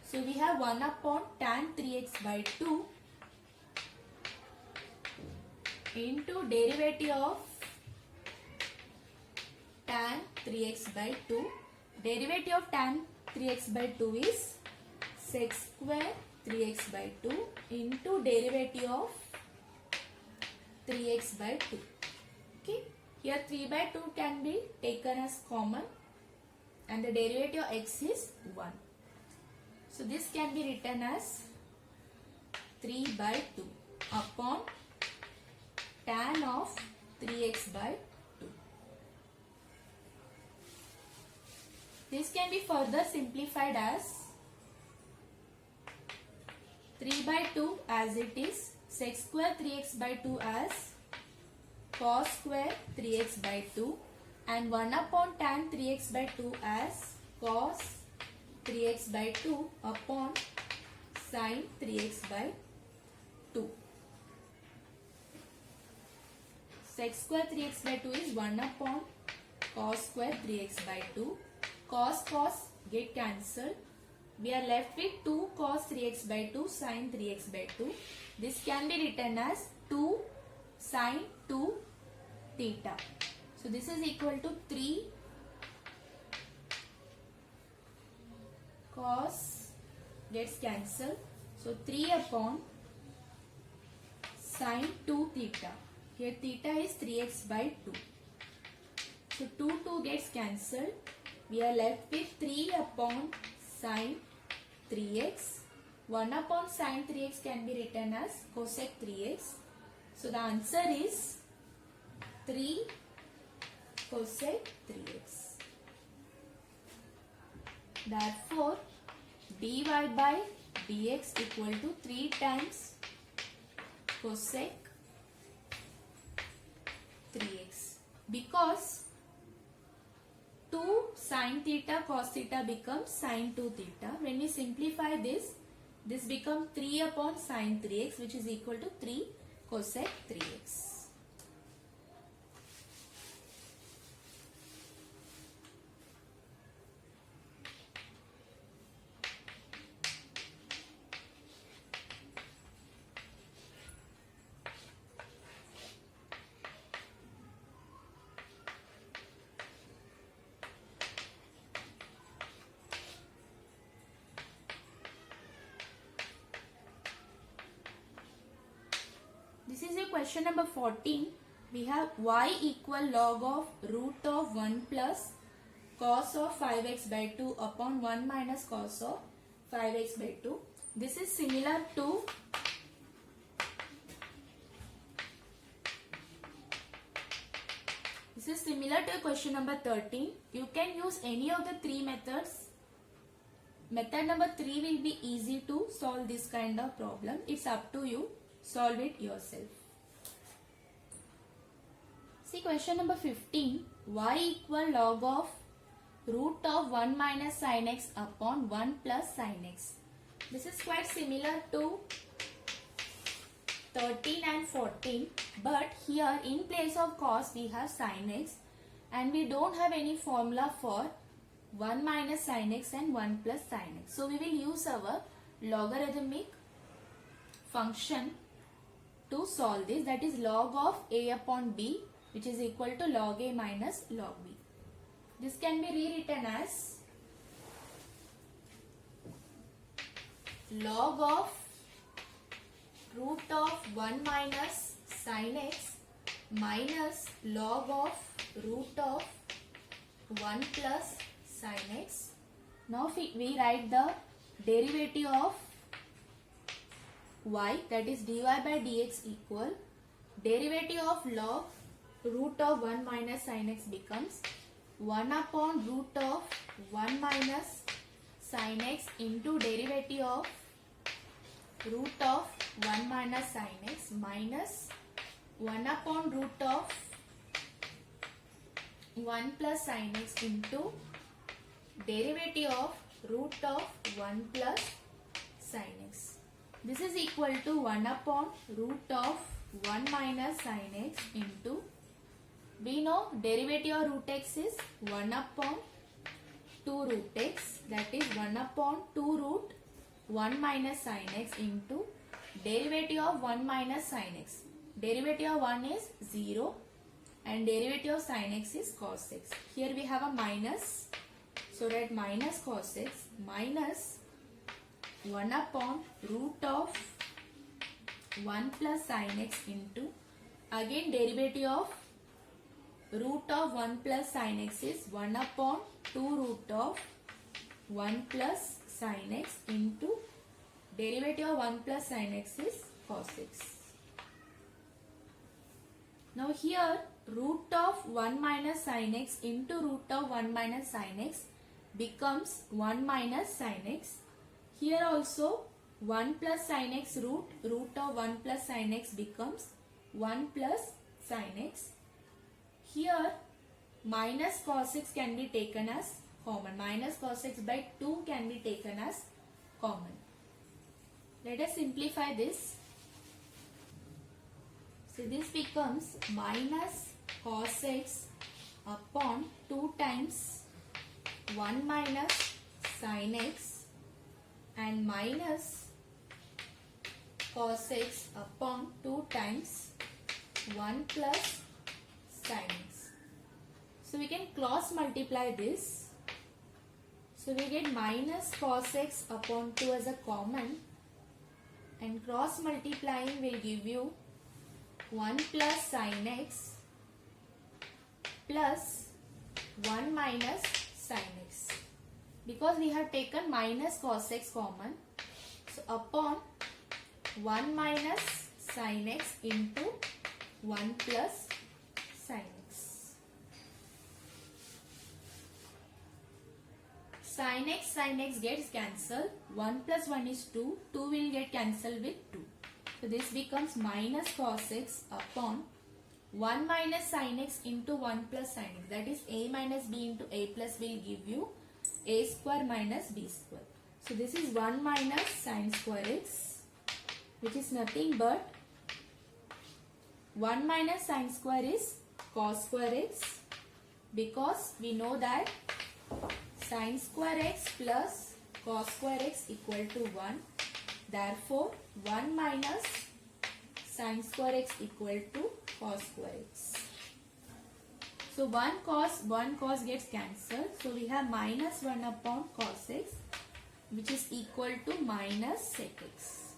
So we have 1 upon tan 3x by 2 into derivative of tan 3x by 2. Derivative of tan 3x by 2 is sec square 3x by 2 into derivative of 3x by 2. Okay. Here 3 by 2 can be taken as common and the derivative of x is 1. So this can be written as 3 by 2 upon tan of 3x by 2. This can be further simplified as 3 by 2 as it is, sec square 3x by 2 as cos square 3x by 2 and 1 upon tan 3x by 2 as cos 3x by 2 upon sin 3x by 2. Sec square 3x by 2 is 1 upon cos square 3x by 2. Cos get cancelled. We are left with 2 cos 3x by 2 sin 3x by 2. This can be written as 2 sin 2 theta. So this is equal to 3 cos gets cancelled. So 3 upon sin 2 theta. Here theta is 3x by 2. So 2 gets cancelled. We are left with 3 upon sin 3x. 1 upon sin 3x can be written as cosec 3x. So the answer is 3 cosec 3x. Therefore, dy by dx equal to 3 times cosec 3x. Because 2 sin theta cos theta becomes sin 2 theta. When we simplify this becomes 3 upon sin 3x, which is equal to 3 cosec 3x. This is a question number 14. We have y equal log of root of 1 plus cos of 5x by 2 upon 1 minus cos of 5x by 2. This is similar to question number 13. You can use any of the 3 methods. Method number 3 will be easy to solve this kind of problem. It's up to you. Solve it yourself. See question number 15. Y equal log of root of 1 minus sin x upon 1 plus sin x. This is quite similar to 13 and 14, but here in place of cos we have sin x and we don't have any formula for 1 minus sin x and 1 plus sin x. So we will use our logarithmic function to solve this, that is log of a upon b, which is equal to log a minus log b. This can be rewritten as log of root of 1 minus sin x minus log of root of 1 plus sin x. Now we write the derivative of y, that is dy by dx equal derivative of log root of 1 minus sin x becomes 1 upon root of 1 minus sin x into derivative of root of 1 minus sin x minus 1 upon root of 1 plus sin x into derivative of root of 1 plus sin x. This is equal to 1 upon root of 1 minus sin x into, we know derivative of root x is 1 upon 2 root x, that is 1 upon 2 root 1 minus sin x into derivative of 1 minus sin x. Derivative of 1 is 0 and derivative of sin x is cos x. Here we have a minus, so write minus cos x minus 1 upon root of 1 plus sin x into, again derivative of root of 1 plus sin x is 1 upon 2 root of 1 plus sin x into derivative of 1 plus sin x is cos x. Now here root of 1 minus sin x into root of 1 minus sin x becomes 1 minus sin x. Here also 1 plus sin x root of 1 plus sin x becomes 1 plus sin x. Here minus cos x can be taken as common. Minus cos x by 2 can be taken as common. Let us simplify this. So this becomes minus cos x upon 2 times 1 minus sin x and minus cos x upon 2 times 1 plus sin x. So we can cross multiply this. So we get minus cos x upon 2 as a common, and cross multiplying will give you 1 plus sin x plus 1 minus sin x. Because we have taken minus cos x common, so upon 1 minus sin x into 1 plus sin x. Sin x gets cancelled. 1 plus 1 is 2. 2 will get cancelled with 2. So this becomes minus cos x upon 1 minus sin x into 1 plus sin x. That is a minus b into a plus will give you a square minus b square. So this is 1 minus sin square x, which is nothing but 1 minus sin square is cos square x, because we know that sin square x plus cos square x equal to 1. Therefore 1 minus sin square x equal to cos square x. So 1 cos gets cancelled. So we have minus 1 upon cos x, which is equal to minus sec x.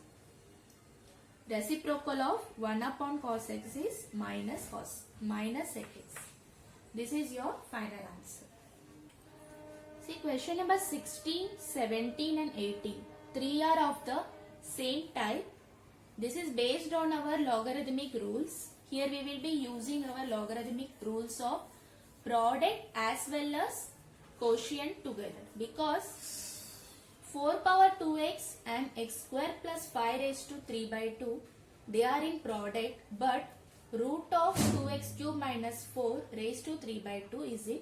Reciprocal of 1 upon cos x is minus sec x. This is your final answer. See, question number 16, 17 and 18. 3 are of the same type. This is based on our logarithmic rules. Here we will be using our logarithmic rules of product as well as quotient together, because 4 power 2x and x square plus 5 raised to 3 by 2, they are in product, but root of 2x cube minus 4 raised to 3 by 2 is in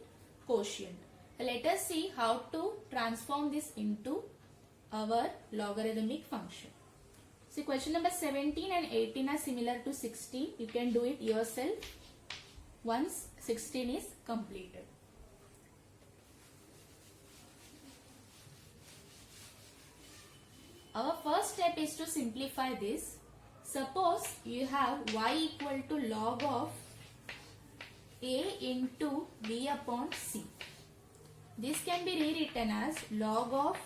quotient. Let us see how to transform this into our logarithmic function. See, question number 17 and 18 are similar to 16. You can do it yourself once 16 is completed. Our first step is to simplify this. Suppose you have y equal to log of a into b upon c. This can be rewritten as log of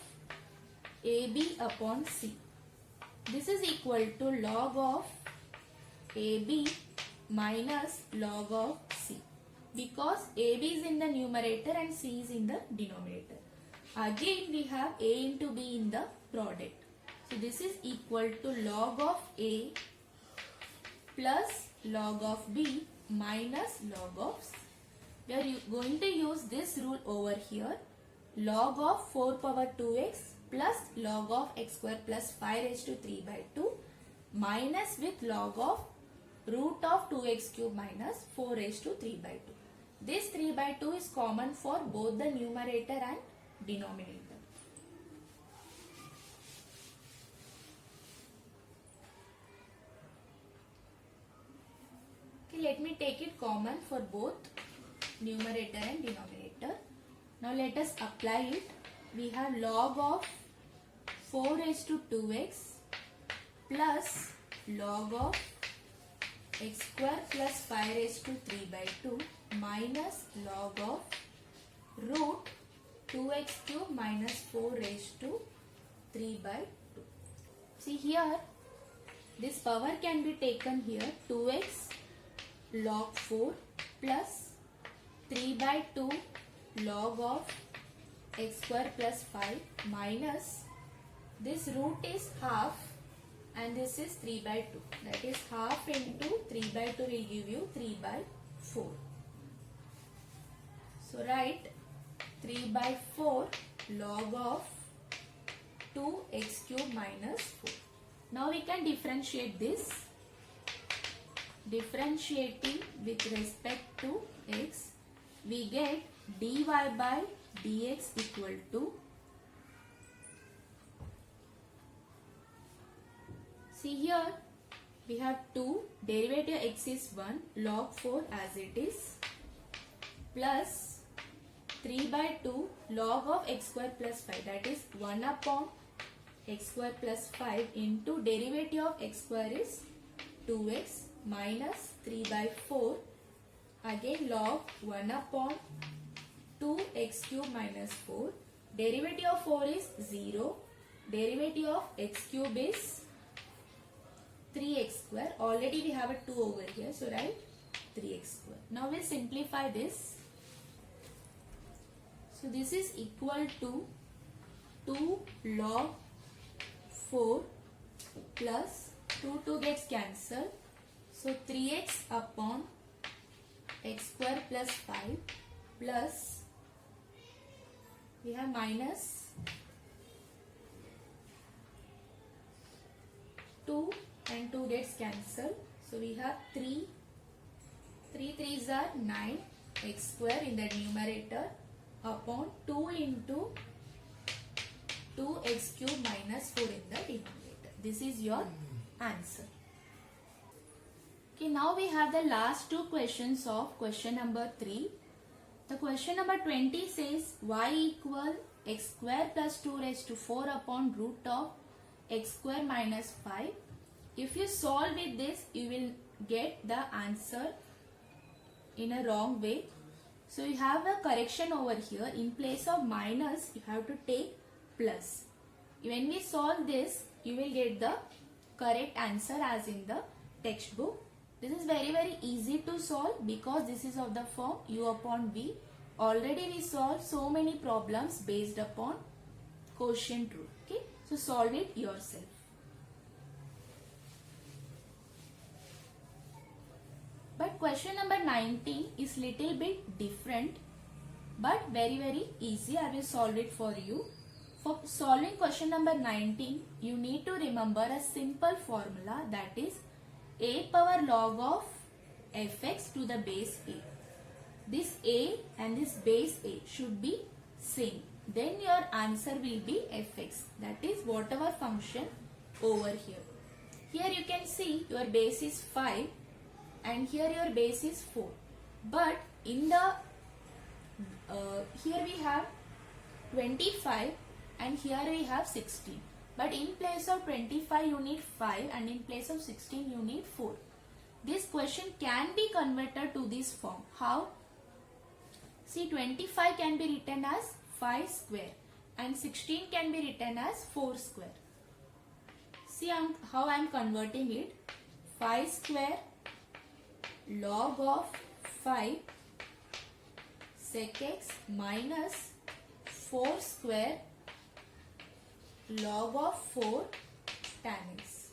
ab upon c. This is equal to log of ab minus log of c, because ab is in the numerator and c is in the denominator. Again we have a into b in the product. So this is equal to log of a plus log of b minus log of c. We are going to use this rule over here. log of 4 power 2x plus log of x square plus 5 raised to 3 by 2 minus with log of root of 2x cube minus 4 raised to 3 by 2. This 3 by 2 is common for both the numerator and denominator. Okay, let me take it common for both numerator and denominator. Now let us apply it. We have log of 4 raised to 2x plus log of x square plus 5 raised to 3 by 2 minus log of root 2x cube minus 4 raised to 3 by 2. See here, this power can be taken here, 2x log 4 plus 3 by 2 log of x square plus 5 minus this root is half and this is 3 by 2. That is half into 3 by 2 will give you 3 by 4. So write 3 by 4 log of 2x cube minus 4. Now we can differentiate this. Differentiating with respect to x, we get dy by dx equal to, see here we have 2, derivative x is 1, log 4 as it is, plus 3 by 2 log of x square plus 5, that is 1 upon x square plus 5 into derivative of x square is 2x minus 3 by 4, again log 1 upon 2x cube minus 4, derivative of 4 is 0, derivative of x cube is 3x square, already we have a 2 over here, so write 3x square. Now we'll simplify this. So this is equal to 2 log 4 plus 2 gets cancelled. So 3x upon x square plus 5 plus we have minus 2 and 2 gets cancelled. So we have 3 3s are 9 x square in the numerator upon 2 into 2x cube minus 4 in the denominator. This is your answer. Okay, now we have the last two questions of question number 3. The question number 20 says y equal x square plus 2 raised to 4 upon root of x square minus 5. If you solve with this, you will get the answer in a wrong way. So you have a correction over here. In place of minus, you have to take plus. When we solve this, you will get the correct answer as in the textbook. This is very easy to solve because this is of the form u upon v. Already we solved so many problems based upon quotient rule. Okay, so solve it yourself. But question number 19 is little bit different but very easy. I will solve it for you. For solving question number 19, you need to remember a simple formula, that is a power log of fx to the base a. This a and this base a should be same. Then your answer will be fx, that is whatever function over here. Here you can see your base is 5 and here your base is 4. But in the here we have 25 and here we have 16. But in place of 25 you need 5 and in place of 16 you need 4. This question can be converted to this form. How? See, 25 can be written as 5 square and 16 can be written as 4 square. See how I am converting it. 5 square log of 5 sec x minus 4 square log of 4 tan x.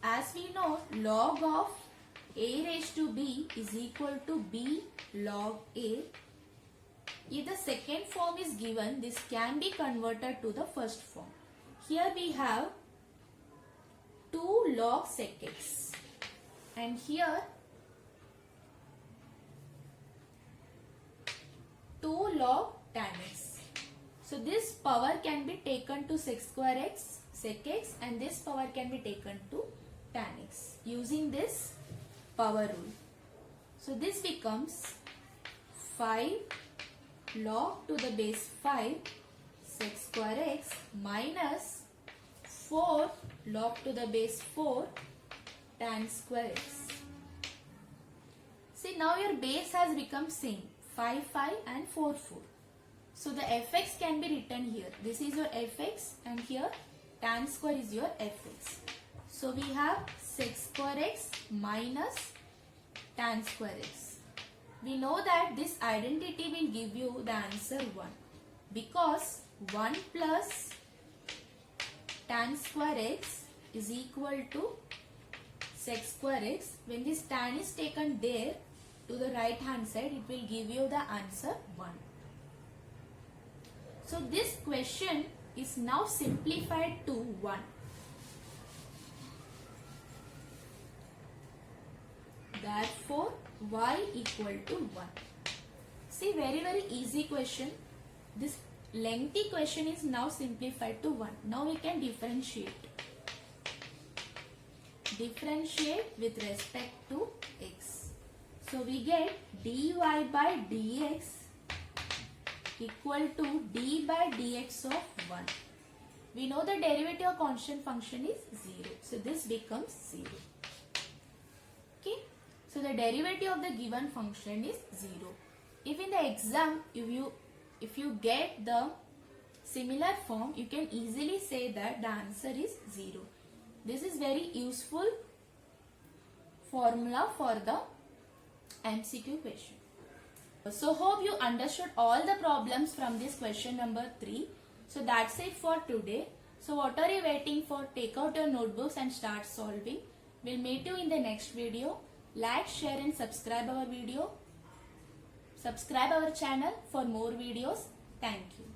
As we know, log of a raised to b is equal to b log a if the second form is given, this can be converted to the first form. Here we have 2 log sec x and here 2 log tan x. So this power can be taken to sec square x, sec x, and this power can be taken to tan x using this power rule. So this becomes 5 log to the base 5 sec square x minus 4 log to the base 4 tan square x. See, now your base has become same, 5 5 and 4 4. So the fx can be written here. This is your fx and here tan square is your fx. So we have sec square x minus tan square x. We know that this identity will give you the answer 1 because 1 plus tan square x is equal to sec square x. When this tan is taken there to the right hand side, it will give you the answer 1. So this question is now simplified to 1. Therefore, y equal to 1. See, very easy question. This lengthy question is now simplified to 1. Now we can differentiate. Differentiate with respect to x. So we get dy by dx equal to d by dx of 1. We know the derivative of constant function is 0. So this becomes 0. Okay. So the derivative of the given function is 0. If in the exam, if you get the similar form, you can easily say that the answer is 0. This is very useful formula for the MCQ question. So hope you understood all the problems from this question number 3. So that's it for today. So what are you waiting for? Take out your notebooks and start solving. We'll meet you in the next video. Like, share and subscribe our video. Subscribe our channel for more videos. Thank you.